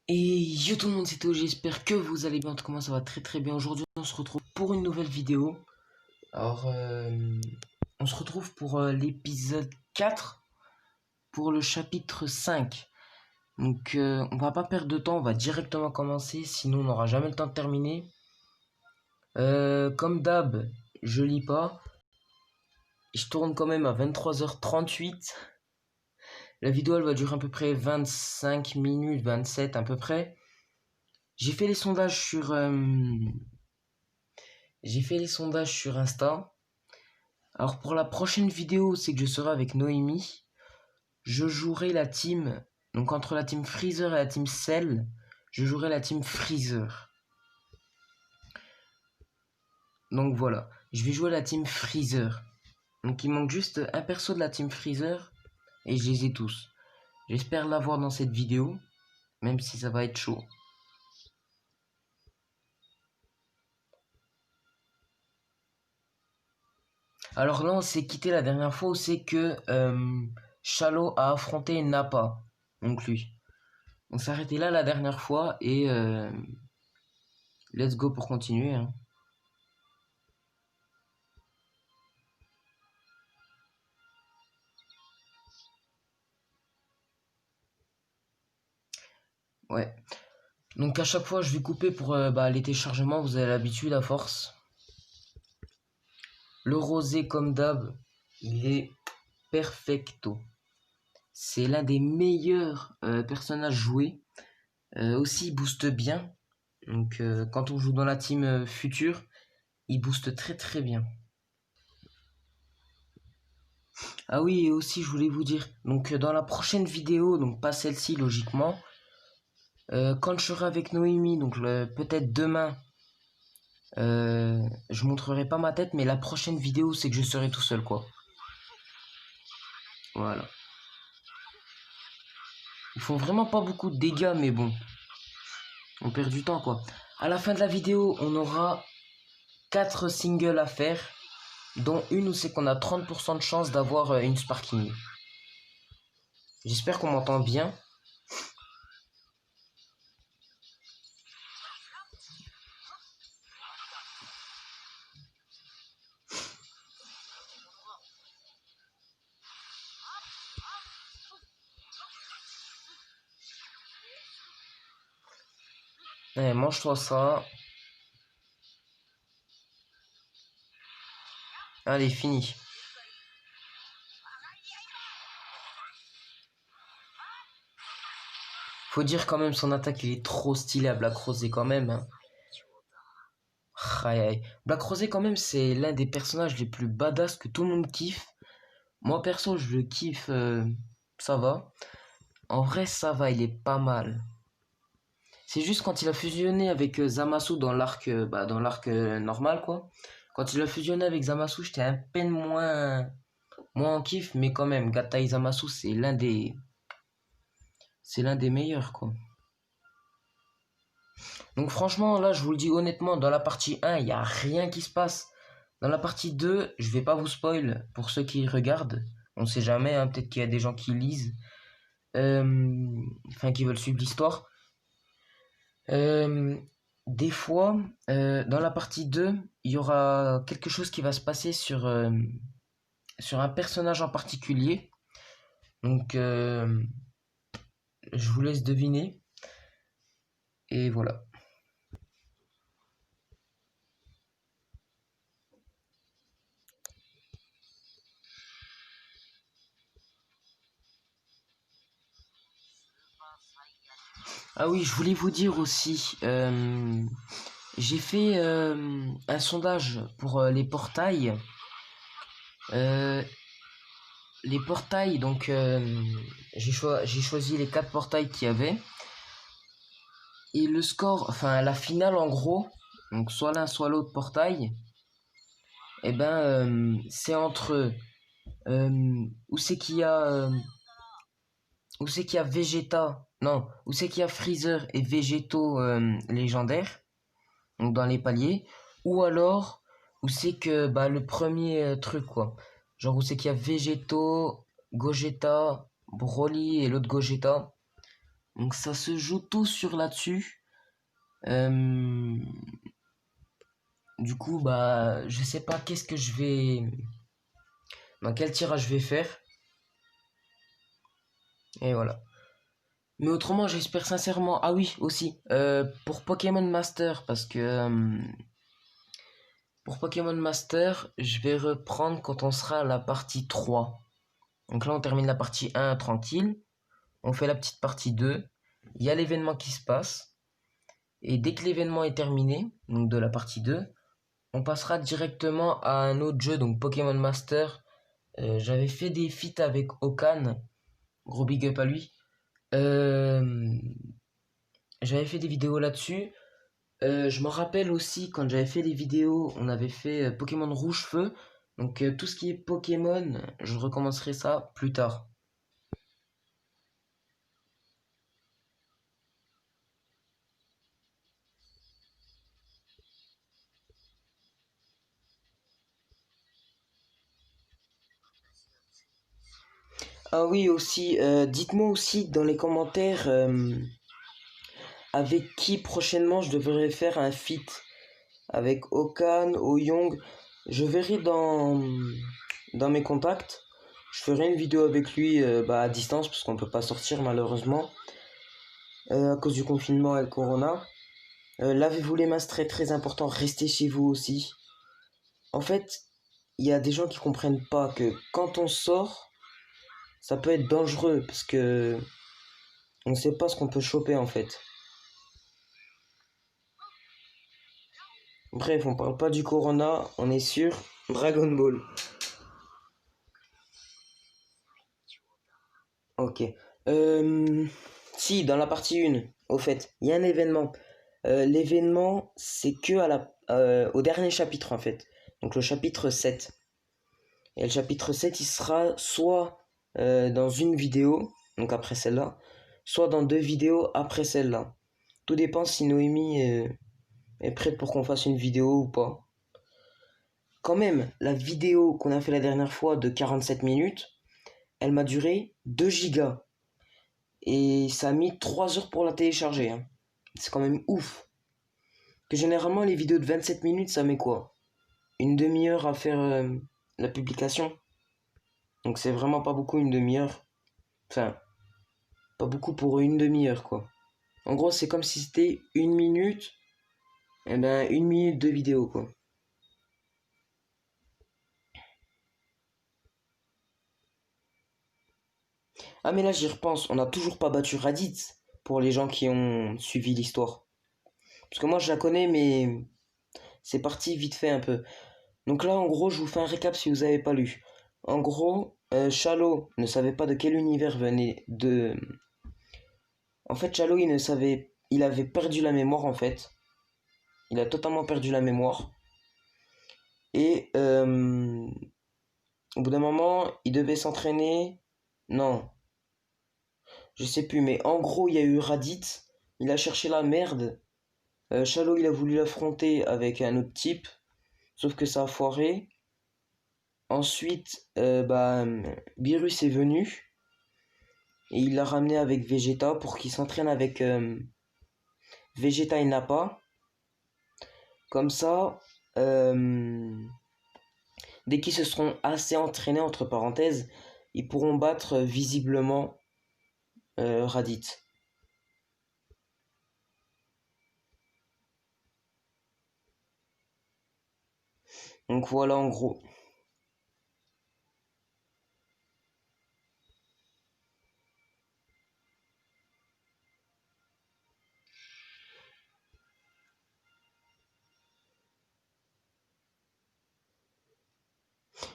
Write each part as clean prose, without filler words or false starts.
Et yo tout le monde, c'est Théo, j'espère que vous allez bien, en tout cas moi ça va très très bien. Aujourd'hui on se retrouve pour une nouvelle vidéo. Alors on se retrouve pour l'épisode 4, pour le chapitre 5. Donc on va pas perdre de temps, on va directement commencer, sinon on n'aura jamais le temps de terminer. Comme d'hab, je lis pas. Je tourne quand même à 23h38. La vidéo elle va durer à peu près 25 minutes, 27 à peu près. J'ai fait les sondages sur... J'ai fait les sondages sur Insta. Alors pour la prochaine vidéo, c'est que je serai avec Noémie. Je jouerai la team, donc entre la team Freezer et la team Cell, je jouerai la team Freezer. Donc voilà, je vais jouer la team Freezer. Donc il manque juste un perso de la team Freezer et je les ai tous. J'espère l'avoir dans cette vidéo, même si ça va être chaud. Alors là, on s'est quitté la dernière fois où c'est que Shallow a affronté Nappa, donc lui. On s'est arrêté là la dernière fois et let's go pour continuer. Hein. Ouais. Donc à chaque fois, je vais couper pour les téléchargements. Vous avez l'habitude à force. Le rosé, comme d'hab, il est perfecto. C'est l'un des meilleurs personnages joués. Aussi, il booste bien. Donc quand on joue dans la team future, il booste très très bien. Ah oui, et aussi je voulais vous dire, donc dans la prochaine vidéo, donc pas celle-ci logiquement, quand je serai avec Noémie, donc peut-être demain, je montrerai pas ma tête, mais la prochaine vidéo c'est que je serai tout seul quoi. Voilà. Ils font vraiment pas beaucoup de dégâts, mais bon, on perd du temps quoi. À la fin de la vidéo, on aura 4 singles à faire, dont une où c'est qu'on a 30% de chance d'avoir une Sparking. J'espère qu'on m'entend bien. Allez, mange-toi ça. Allez, fini. Faut dire quand même, son attaque, il est trop stylé à Black Rosé quand même. Hein. Aïe, aïe. Black Rosé quand même, c'est l'un des personnages les plus badass que tout le monde kiffe. Moi perso, je le kiffe, ça va. En vrai, ça va, il est pas mal. C'est juste quand il a fusionné avec Zamasu dans l'arc normal quoi. Quand il a fusionné avec Zamasu, j'étais un peine moins en kiff, mais quand même, Gatai Zamasu, c'est l'un des meilleurs quoi. Donc franchement, là, je vous le dis honnêtement, dans la partie 1, il n'y a rien qui se passe. Dans la partie 2, je vais pas vous spoil pour ceux qui regardent. On sait jamais, hein, peut-être qu'il y a des gens qui lisent, enfin qui veulent suivre l'histoire. Euh, des fois, dans la partie 2, il y aura quelque chose qui va se passer sur un personnage en particulier. Donc, je vous laisse deviner. Et voilà. Ah oui, je voulais vous dire aussi, j'ai fait un sondage pour les portails. Euh, les portails, donc j'ai choisi les 4 portails qu'il y avait. Et le score, enfin la finale en gros, donc soit l'un soit l'autre portail, et c'est entre où c'est qu'il y a Vegeta, non, où c'est qu'il y a Freezer et Végétaux légendaires, donc dans les paliers, ou alors où c'est que le premier truc quoi, genre où c'est qu'il y a Végétaux, Gogeta, Broly et l'autre Gogeta. Donc ça se joue tout sur là-dessus. Du coup, bah, je sais pas qu'est-ce que je vais... Dans quel tirage je vais faire. Et voilà. Mais autrement, j'espère sincèrement... Ah oui, aussi, pour Pokémon Master, parce que... pour Pokémon Master, je vais reprendre quand on sera à la partie 3. Donc là, on termine la partie 1 tranquille. On fait la petite partie 2. Il y a l'événement qui se passe. Et dès que l'événement est terminé, donc de la partie 2, on passera directement à un autre jeu, donc Pokémon Master. J'avais fait des feats avec Okan. Gros big up à lui. J'avais fait des vidéos là-dessus. Je me rappelle aussi quand j'avais fait les vidéos, on avait fait Pokémon Rouge Feu. Donc tout ce qui est Pokémon, je recommencerai ça plus tard. Ah oui aussi, dites-moi aussi dans les commentaires avec qui prochainement je devrais faire un feat. Avec Okan, Oyong. Je verrai dans mes contacts. Je ferai une vidéo avec lui à distance parce qu'on peut pas sortir malheureusement à cause du confinement et le corona. Lavez-vous les mains, c'est très très important. Restez chez vous aussi. En fait, il y a des gens qui comprennent pas que quand on sort, ça peut être dangereux parce que on ne sait pas ce qu'on peut choper en fait. Bref, on parle pas du corona, on est sur Dragon Ball. Ok. Si, dans la partie 1, au fait, il y a un événement. L'événement, c'est que au dernier chapitre, en fait. Donc le chapitre 7. Et le chapitre 7, il sera soit dans une vidéo, donc après celle-là, soit dans 2 vidéos après celle-là. Tout dépend si Noémie est prête pour qu'on fasse une vidéo ou pas. Quand même, la vidéo qu'on a fait la dernière fois de 47 minutes, elle m'a duré 2 gigas. Et ça a mis 3 heures pour la télécharger. Hein. C'est quand même ouf. Que généralement, les vidéos de 27 minutes, ça met quoi? Une demi-heure à faire la publication. Donc c'est vraiment pas beaucoup une demi-heure. Enfin, pas beaucoup pour une demi-heure, quoi. En gros, c'est comme si c'était 1 minute. Et ben, 1 minute de vidéo, quoi. Ah, mais là, j'y repense. On n'a toujours pas battu Raditz pour les gens qui ont suivi l'histoire. Parce que moi, je la connais, mais c'est parti vite fait un peu. Donc là, en gros, je vous fais un récap si vous n'avez pas lu. En gros, Chalo ne savait pas de quel univers venait de... En fait, Chalo, il ne savait... Il avait perdu la mémoire, en fait. Il a totalement perdu la mémoire. Et au bout d'un moment, il devait s'entraîner. Non, je sais plus, mais en gros, il y a eu Raditz. Il a cherché la merde. Chalo, il a voulu l'affronter avec un autre type. Sauf que ça a foiré. Ensuite, Beerus est venu. Et il l'a ramené avec Vegeta pour qu'il s'entraîne avec Vegeta et Nappa. Comme ça, dès qu'ils se seront assez entraînés, entre parenthèses, ils pourront battre visiblement Raditz. Donc voilà en gros.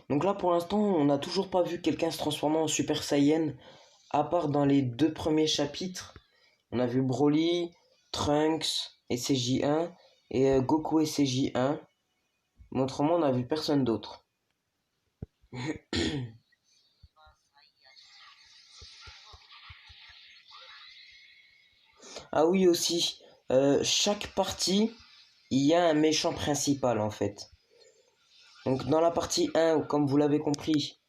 Donc là pour l'instant on n'a toujours pas vu quelqu'un se transformer en Super Saiyan. À part dans les 2 premiers chapitres. On a vu Broly, Trunks et CJ1 et Goku et CJ1. Mais autrement on n'a vu personne d'autre. Ah oui aussi, chaque partie, il y a un méchant principal en fait. Donc dans la partie 1, comme vous l'avez compris,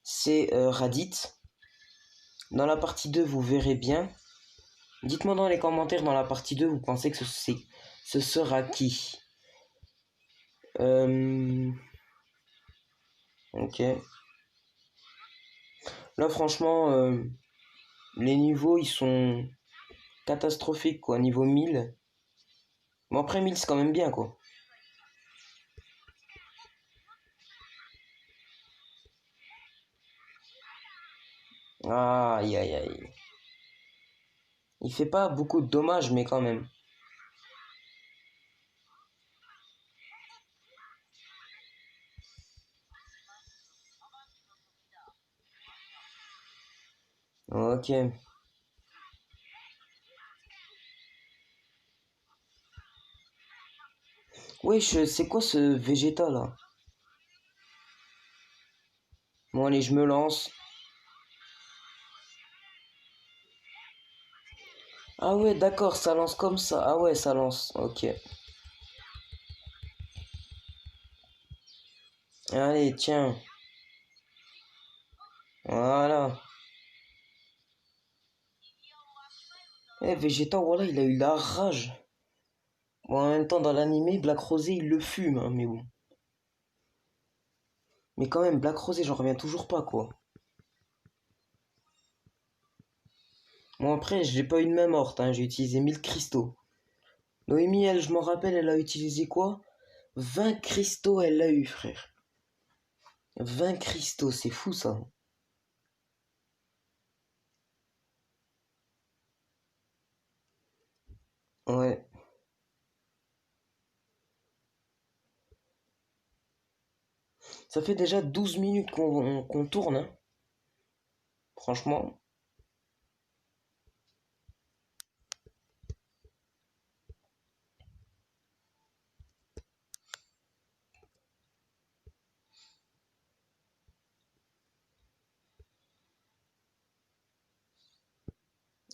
c'est Raditz. Dans la partie 2, vous verrez bien. Dites-moi dans les commentaires dans la partie 2, vous pensez que ce sera qui? Ok. Là, franchement, les niveaux, ils sont catastrophiques, quoi. Niveau 1000. Bon, après 1000, c'est quand même bien, quoi. Aïe, aïe, aïe. Il fait pas beaucoup de dommages, mais quand même. Ok. Wesh, c'est quoi ce Vegeta, là? Bon, allez, je me lance. Ah ouais, d'accord, ça lance comme ça. Ah ouais, ça lance. Ok. Allez, tiens. Voilà. Eh, Vegeta, voilà, il a eu la rage. Bon, en même temps, dans l'animé, Black Rosé, il le fume, hein, mais bon. Mais quand même, Black Rosé, j'en reviens toujours pas, quoi. Bon, après, j'ai pas une main morte, hein, j'ai utilisé 1000 cristaux. Noémie, elle, je m'en rappelle, elle a utilisé quoi? 20 cristaux, elle l'a eu, frère. 20 cristaux, c'est fou, ça. Ouais. Ça fait déjà 12 minutes qu'on tourne, hein. Franchement.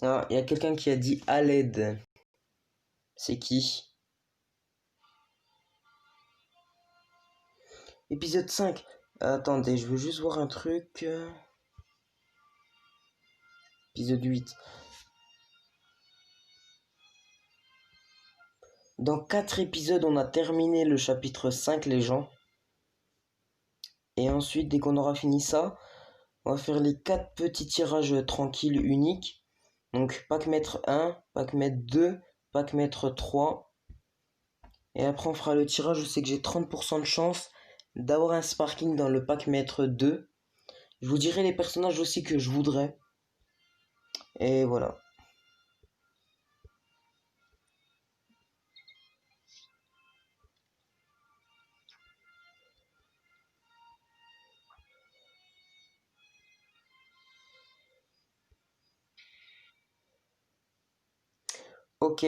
Ah, il y a quelqu'un qui a dit à l'aide. C'est qui? Épisode 5. Attendez, je veux juste voir un truc. Épisode 8. Dans 4 épisodes, on a terminé le chapitre 5, les gens. Et ensuite, dès qu'on aura fini ça, on va faire les 4 petits tirages tranquilles uniques. Donc, pack maître 1, pack maître 2, pack maître 3. Et après, on fera le tirage. Je sais que j'ai 30% de chance d'avoir un sparking dans le pack maître 2. Je vous dirai les personnages aussi que je voudrais. Et voilà. Ok.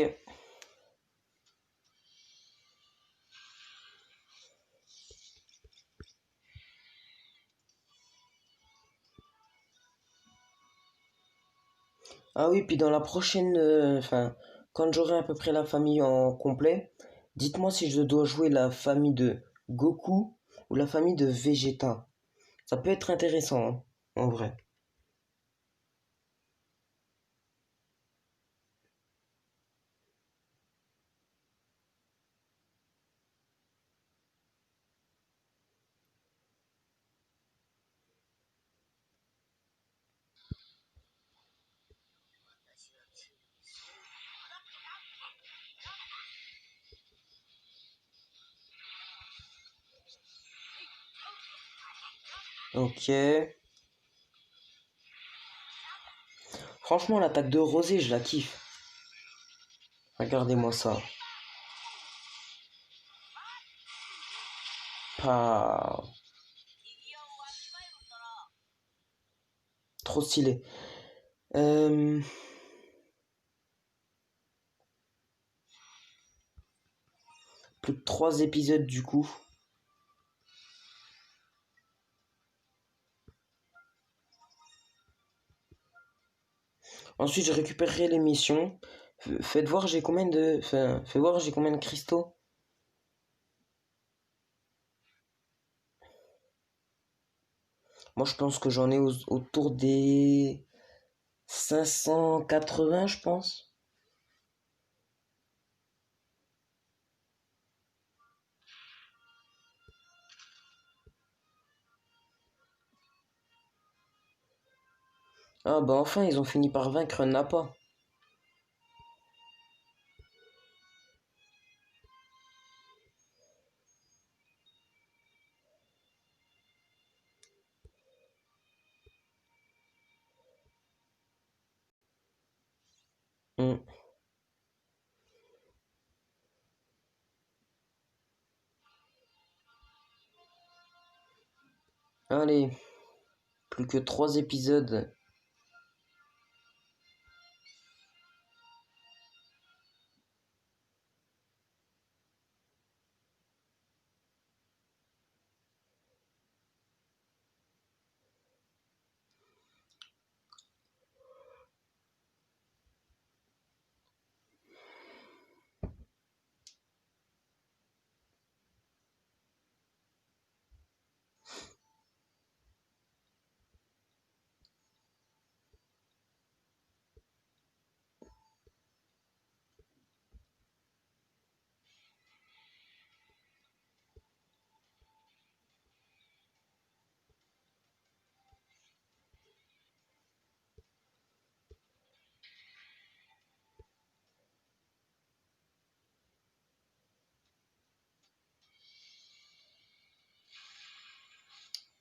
Ah oui, puis dans la prochaine... Enfin, quand j'aurai à peu près la famille en complet, dites-moi si je dois jouer la famille de Goku ou la famille de Vegeta. Ça peut être intéressant, hein, en vrai. Ok. Franchement, l'attaque de Rosé, je la kiffe. Regardez-moi ça. Pas... Trop stylé. Euh, Plus que 3 épisodes du coup. Ensuite, je récupérerai les missions. Faites voir j'ai combien de... Enfin, faites voir j'ai combien de cristaux. Moi, je pense que j'en ai autour des 580, je pense. Ah bah enfin, ils ont fini par vaincre Nappa. Hmm. Allez, plus que 3 épisodes.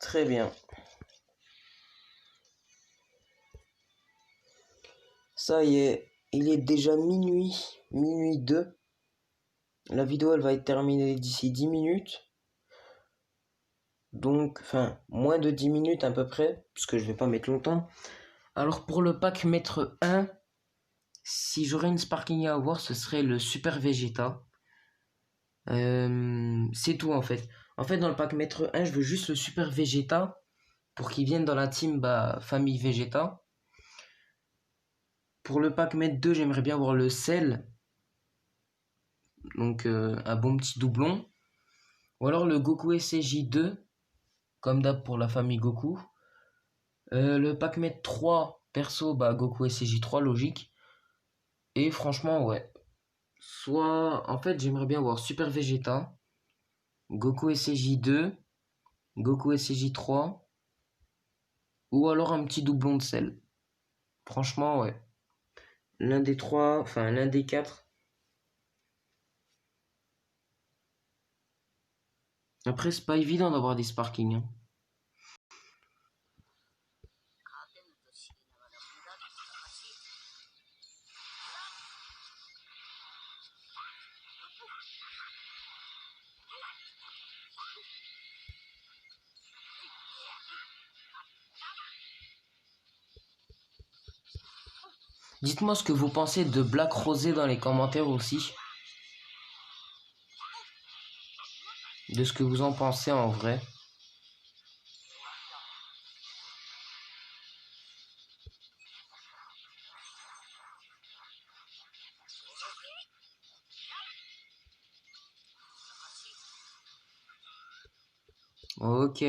Très bien. Ça y est, il est déjà minuit 2. La vidéo elle va être terminée d'ici 10 minutes. Donc, enfin, moins de 10 minutes à peu près, parce que je vais pas mettre longtemps. Alors pour le pack maître 1, si j'aurais une Sparking à avoir, ce serait le Super Vegeta. C'est tout en fait. En fait, dans le pack maître 1, je veux juste le Super Vegeta pour qu'il vienne dans la team famille Vegeta. Pour le pack maître 2, j'aimerais bien avoir le Cell, donc un bon petit doublon. Ou alors le Goku SCJ2, comme d'hab pour la famille Goku. Le pack maître 3, perso, Goku SCJ3, logique. Et franchement, ouais. Soit, en fait, j'aimerais bien voir Super Vegeta, Goku SCJ2, Goku SCJ3, ou alors un petit doublon de sel. Franchement, ouais. L'un des trois, enfin l'un des quatre. Après, c'est pas évident d'avoir des sparkings, hein. Dites-moi ce que vous pensez de Black Rosé dans les commentaires aussi. De ce que vous en pensez en vrai. Ok.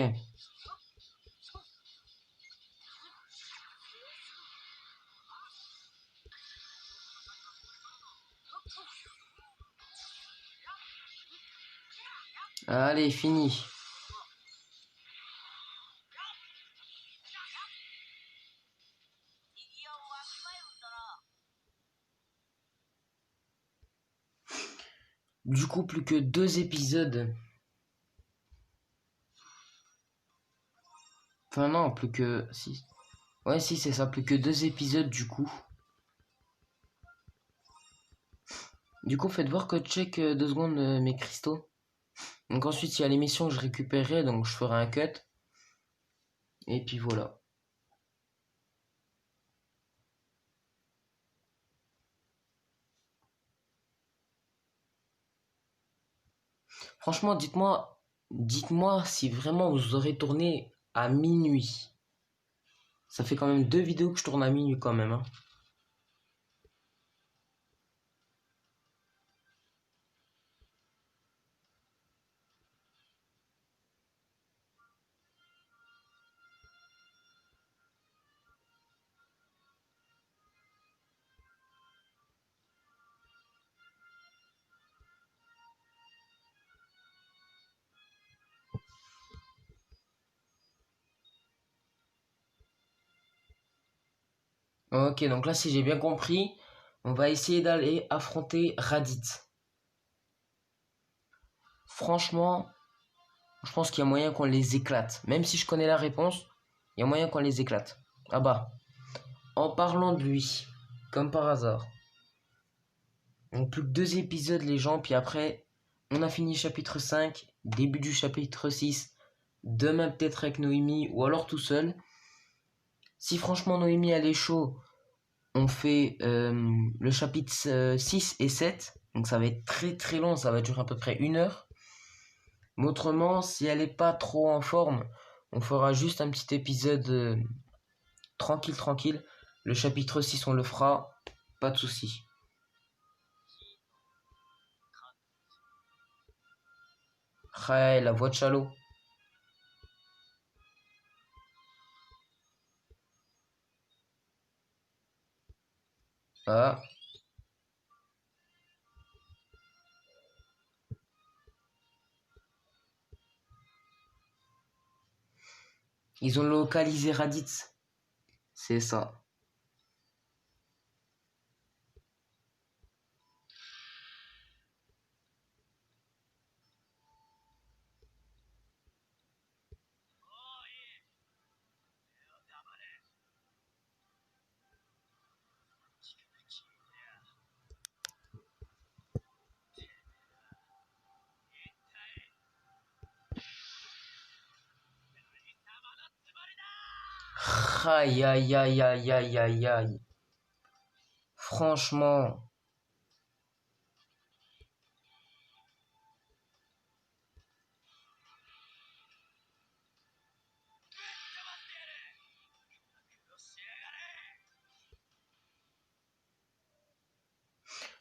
Allez, fini. Du coup, plus que 2 épisodes. Enfin non, plus que... Si. Ouais, si, c'est ça, plus que 2 épisodes du coup. Du coup, faites voir que check 2 secondes mes cristaux. Donc ensuite, il y a l'émission que je récupérerai, donc je ferai un cut. Et puis voilà. Franchement, dites-moi si vraiment vous aurez tourné à minuit. Ça fait quand même 2 vidéos que je tourne à minuit quand même, hein. Ok, donc là, si j'ai bien compris, on va essayer d'aller affronter Raditz. Franchement, je pense qu'il y a moyen qu'on les éclate. Même si je connais la réponse, il y a moyen qu'on les éclate. Ah bah, en parlant de lui, comme par hasard. Donc plus que 2 épisodes les gens, puis après, on a fini chapitre 5, début du chapitre 6. Demain peut-être avec Noémie, ou alors tout seul. Si franchement Noémie elle est chaud, on fait le chapitre 6 et 7. Donc ça va être très très long, ça va durer à peu près 1 heure. Mais autrement, si elle n'est pas trop en forme, on fera juste un petit épisode tranquille, tranquille. Le chapitre 6, on le fera, pas de souci. Ouais, la voix de Chalot. Ah, ils ont localisé Raditz. C'est ça. Aïe, aïe, aïe, aïe, aïe, aïe, aïe. Franchement,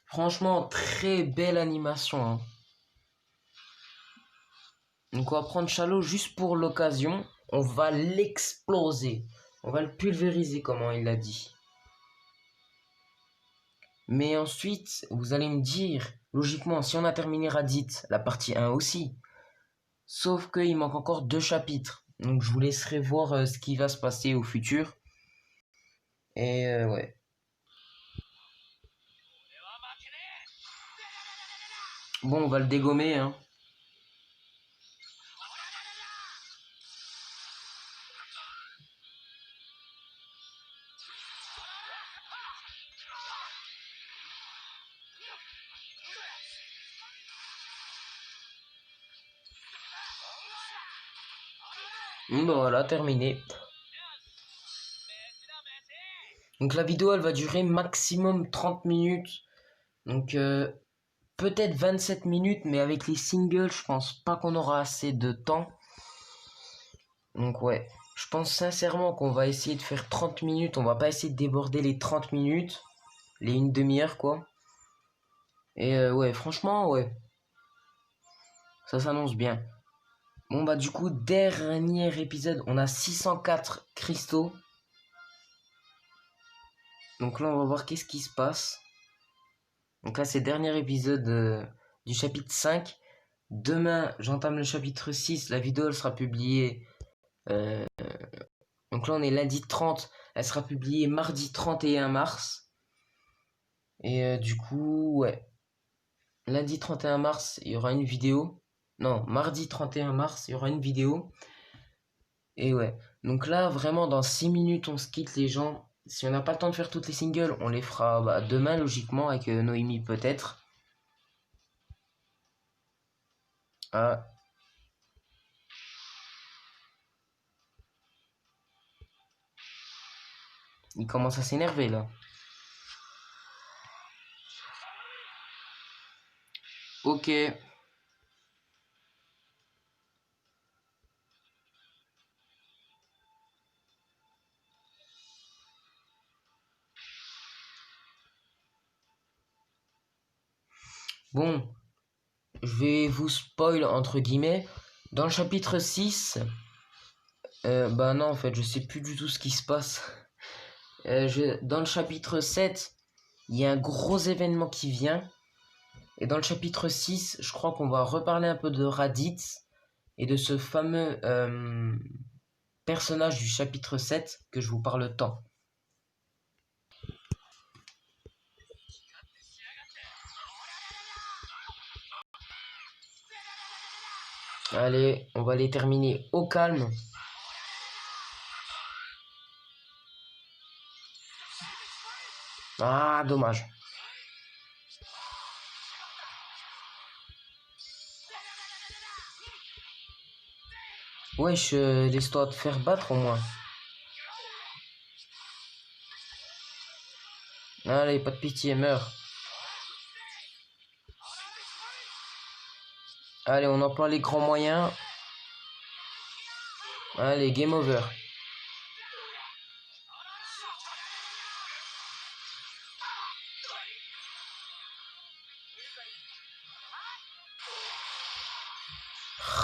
franchement, très belle animation, hein. Donc on va prendre Chalot juste pour l'occasion. On va l'exploser. On va le pulvériser, comme il l'a dit. Mais ensuite, vous allez me dire, logiquement, si on a terminé Raditz, la partie 1 aussi. Sauf qu'il manque encore 2 chapitres. Donc je vous laisserai voir ce qui va se passer au futur. Et ouais. Bon, on va le dégommer, hein. Bon, voilà, terminé. Donc la vidéo, elle va durer maximum 30 minutes. Donc peut-être 27 minutes, mais avec les singles, je pense pas qu'on aura assez de temps. Donc ouais, je pense sincèrement qu'on va essayer de faire 30 minutes. On va pas essayer de déborder les 30 minutes. Les 1/2 heure, quoi. Et ouais, franchement, ouais. Ça s'annonce bien. Bon, bah du coup, dernier épisode. On a 604 cristaux. Donc là, on va voir qu'est-ce qui se passe. Donc là, c'est le dernier épisode du chapitre 5. Demain, j'entame le chapitre 6. La vidéo, elle sera publiée. euh, donc là, on est lundi 30. Elle sera publiée mardi 31 mars. Et du coup, ouais. Lundi 31 mars, il y aura une vidéo. Non, mardi 31 mars, il y aura une vidéo. Et ouais. Donc là, vraiment, dans 6 minutes, on se quitte les gens. Si on n'a pas le temps de faire toutes les singles, on les fera demain, logiquement, avec Noémie peut-être. Ah, il commence à s'énerver là. Ok. Bon, je vais vous spoil entre guillemets. Dans le chapitre 6, bah non, en fait, je sais plus du tout ce qui se passe. Dans le chapitre 7, il y a un gros événement qui vient. Et dans le chapitre 6, je crois qu'on va reparler un peu de Raditz et de ce fameux personnage du chapitre 7 que je vous parle tant. Allez, on va les terminer au calme. Ah, dommage. Wesh, laisse-toi te faire battre au moins. Allez, pas de pitié, meurs. Allez, on emploie les grands moyens. Allez, game over.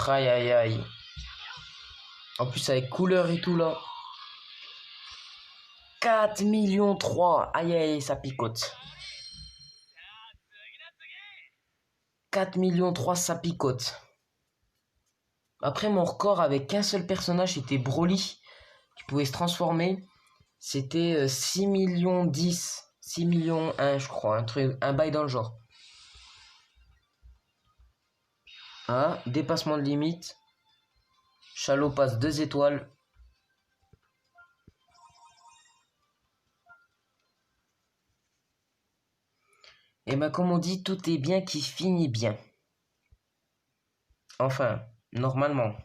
Aïe, aïe, aïe. En plus, avec couleur et tout, là. 4 millions 3. Aïe, aïe, ça picote. 4 millions 3, ça picote. Après, mon record avec qu'un seul personnage, c'était Broly, qui pouvait se transformer. C'était 6 millions 10. 6 millions 1, je crois. Un bail dans le genre. Ah, dépassement de limite. Chalot passe 2 étoiles. Et bah, comme on dit, tout est bien qui finit bien. Enfin, normalement.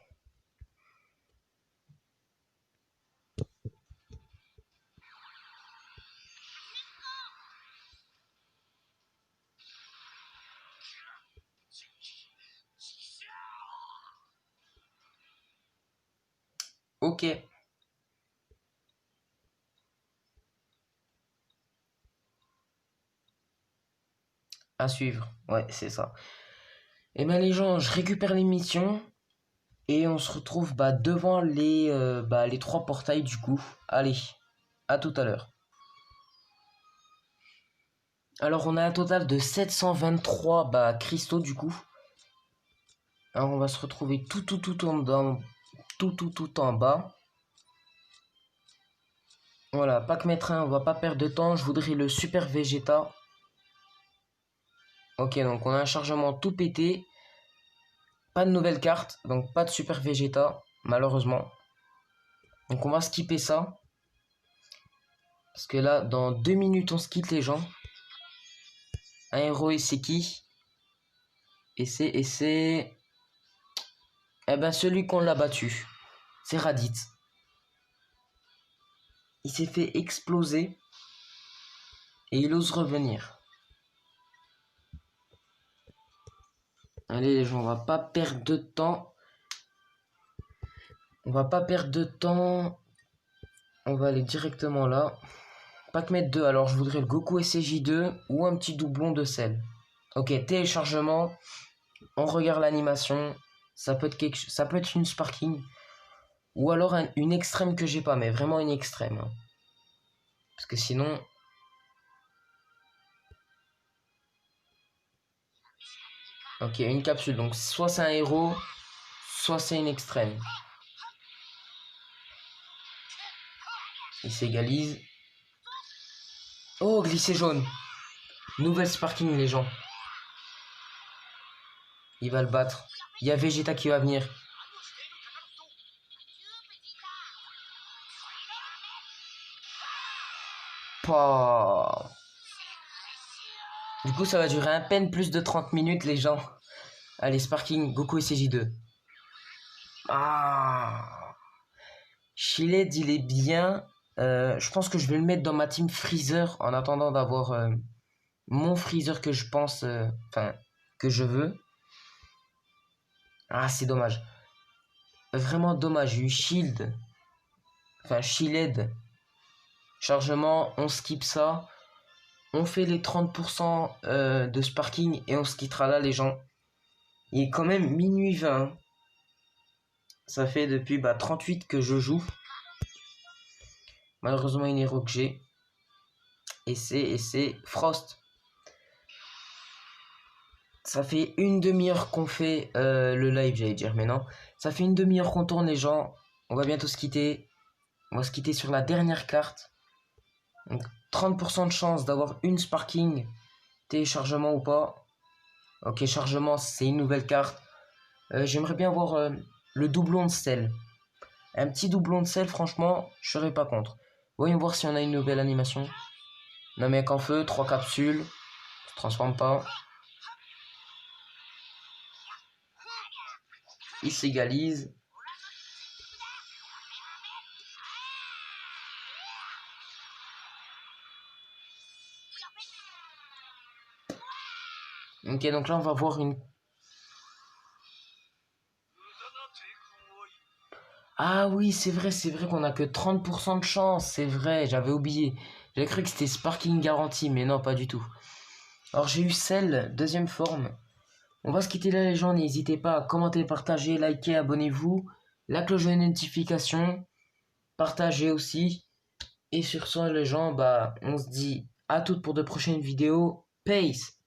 Ok. À suivre. Ouais, c'est ça. Et ben les gens, je récupère l'émission. Et on se retrouve devant les 3 portails du coup. Allez, à tout à l'heure. Alors on a un total de 723 cristaux du coup. Alors on va se retrouver tout en bas. Voilà, pack mettre 1, on va pas perdre de temps. Je voudrais le super Vegeta. Ok, donc on a un chargement tout pété. Pas de nouvelle carte, donc pas de super Vegeta, malheureusement. Donc on va skipper ça. Parce que là, dans 2 minutes, on se quitte les gens. Un héros et c'est qui? Et c'est... Eh ben celui qu'on l'a battu. C'est Raditz. Il s'est fait exploser. Et il ose revenir. Allez les gens, on va pas perdre de temps. On va pas perdre de temps. On va aller directement là. Pack mettre 2, alors je voudrais le Goku SCJ2 ou un petit doublon de sel. Ok, téléchargement. On regarde l'animation. Ça peut être une Sparking. Ou alors une extrême que j'ai pas, mais vraiment une extrême. Hein. Parce que sinon... Ok, une capsule. Donc soit c'est un héros, soit c'est une extrême. Il s'égalise. Oh, glissé jaune. Nouvelle Sparking, les gens. Il va le battre. Il y a Vegeta qui va venir. Pouah. Du coup, ça va durer à peine plus de 30 minutes, les gens. Allez, Sparking, Goku et CJ2. Ah. Shiled, il est bien. Je pense que je vais le mettre dans ma team Freezer en attendant d'avoir mon Freezer que je pense... Enfin, que je veux. Ah, c'est dommage. Vraiment dommage. J'ai eu Shield. Enfin, Shiled. Chargement, on skip ça. On fait les 30% de Sparking et on se quittera là, les gens. Il est quand même minuit 20. Ça fait depuis 38 que je joue. Malheureusement, une héros que j'ai. Et c'est Frost. Ça fait une demi-heure qu'on fait le live, j'allais dire, mais non. Ça fait une demi-heure qu'on tourne, les gens. On va bientôt se quitter. On va se quitter sur la dernière carte. Donc, 30% de chance d'avoir une Sparking. Téléchargement ou pas. Ok, chargement, c'est une nouvelle carte. J'aimerais bien avoir le doublon de sel. Un petit doublon de sel, franchement, je serais pas contre. Voyons voir si on a une nouvelle animation. Namek en feu, 3 capsules. Se transforme pas. Il s'égalise. Ok, donc là on va voir une... Ah oui, c'est vrai qu'on a que 30% de chance, c'est vrai, j'avais oublié. J'avais cru que c'était Sparking Garantie, mais non, pas du tout. Alors j'ai eu celle, deuxième forme. On va se quitter là les gens, n'hésitez pas à commenter, partager, liker, abonnez-vous. La cloche de notification, partagez aussi. Et sur ce les gens, bah on se dit à toutes pour de prochaines vidéos. Peace!